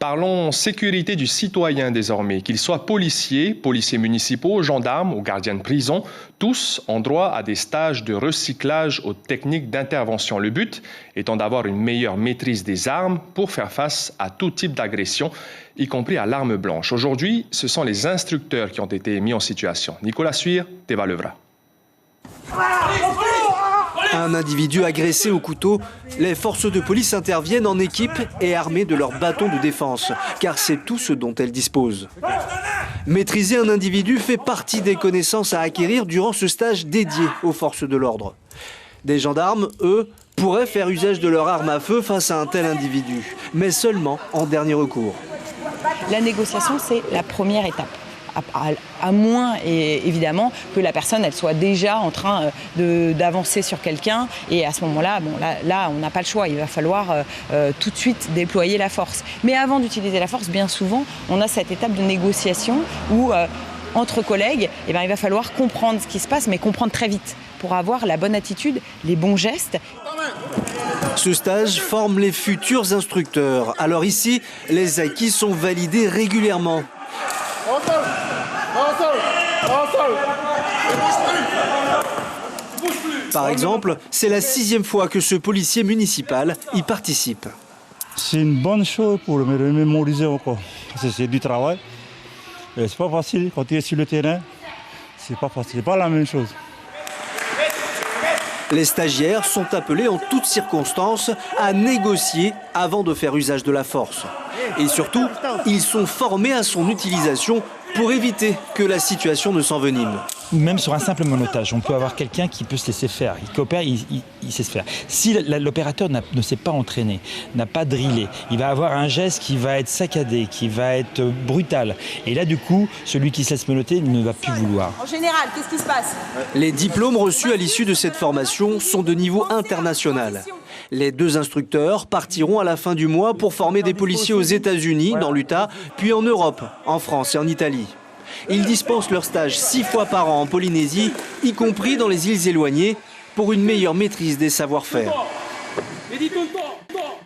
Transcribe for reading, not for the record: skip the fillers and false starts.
Parlons sécurité du citoyen désormais, qu'il soit policier, policiers municipaux, gendarmes ou gardiens de prison, tous ont droit à des stages de recyclage aux techniques d'intervention. Le but étant d'avoir une meilleure maîtrise des armes pour faire face à tout type d'agression, y compris à l'arme blanche. Aujourd'hui, ce sont les instructeurs qui ont été mis en situation. Nicolas Suire, Teva Levra. Un individu agressé au couteau, les forces de police interviennent en équipe et armées de leurs bâtons de défense, car c'est tout ce dont elles disposent. Maîtriser un individu fait partie des connaissances à acquérir durant ce stage dédié aux forces de l'ordre. Des gendarmes, eux, pourraient faire usage de leur arme à feu face à un tel individu, mais seulement en dernier recours. La négociation, c'est la première étape. À moins, évidemment, que la personne elle soit déjà en train d'avancer sur quelqu'un. Et à ce moment-là, là, on n'a pas le choix. Il va falloir tout de suite déployer la force. Mais avant d'utiliser la force, bien souvent, on a cette étape de négociation où, entre collègues, il va falloir comprendre ce qui se passe, mais comprendre très vite pour avoir la bonne attitude, les bons gestes. Ce stage forme les futurs instructeurs. Alors ici, les acquis sont validés régulièrement. Par exemple, c'est la 6e fois que ce policier municipal y participe. C'est une bonne chose pour me mémoriser encore. C'est du travail. C'est pas facile quand tu es sur le terrain. C'est pas facile, c'est pas la même chose. Les stagiaires sont appelés en toutes circonstances à négocier avant de faire usage de la force. Et surtout, ils sont formés à son utilisation pour éviter que la situation ne s'envenime. Même sur un simple monotage, on peut avoir quelqu'un qui peut se laisser faire, il coopère, il sait se faire. Si l'opérateur ne s'est pas entraîné, n'a pas drillé, il va avoir un geste qui va être saccadé, qui va être brutal. Et là, du coup, celui qui se laisse menotter ne va plus vouloir. En général, qu'est-ce qui se passe? Les diplômes reçus à l'issue de cette formation sont de niveau international. Les 2 instructeurs partiront à la fin du mois pour former des policiers aux États-Unis, dans l'Utah, puis en Europe, en France et en Italie. Ils dispensent leur stage 6 fois par an en Polynésie, y compris dans les îles éloignées, pour une meilleure maîtrise des savoir-faire.